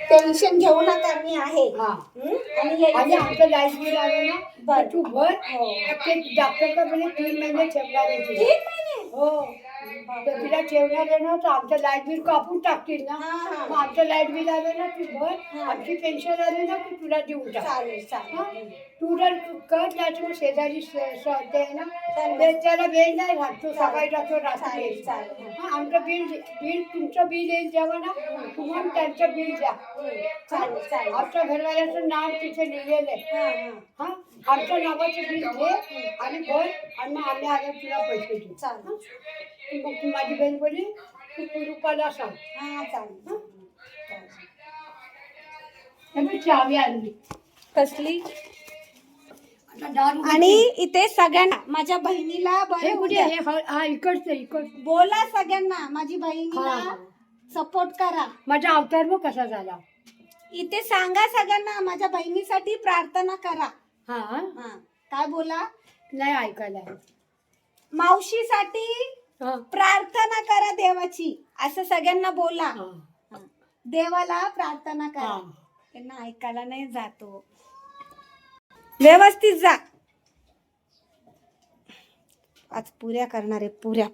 Tension घेऊ नका, मी आहे. हा. आणि आमचं लाईट बिल आलं ना तर तू भर. डॉक्टर का म्हणजे 3 महिने ठेवणार आहे तुला. 3 महिने? हो. तर तिला ठेवणार आहे ना तर आमचं लाईट बिल कापून टाकतील ना. मग आमचं लाईट बिल आलं ना तू भर. आमची पेन्शन आली ना तू तुला देऊन टाक. चालेल. तू जर कर जायचं मग शेजारी ते आहे ना त्याला वेळ नाही लागतो. सकाळी जातो रात्री येतो. आमचं बिल तुमचं बिल येईल जेव्हा ना तुम्हाला त्यांचं बिल द्या. चालेल. आमच्या घरवाल्याचं नाव तिथे लिहिलेलं आहे. हा, आमच्या नावाचं बिल घे आणि भर आणि मग आम्ही आल्यावर तुला पैसे देऊ. मग तू माझी बहीण बोली तू रुपाला सांग. चावी आणली कसली? आणि इथे सगळ्यांना माझ्या बहिणीला इकडचं बोला, सगळ्यांना माझी बहिणीला सपोर्ट करा. माझा अवतार मग कसा झाला इथे सांगा सगळ्यांना माझ्या बहिणीसाठी प्रार्थना करा. हा, काय बोला? नाही ऐकायला. मावशीसाठी प्रार्थना करा देवाची, असं सगळ्यांना बोला. देवाला प्रार्थना करा. त्यांना ऐकायला नाही जातो. व्यवस्थित जा. आज पुऱ्या करणारे, पुऱ्या.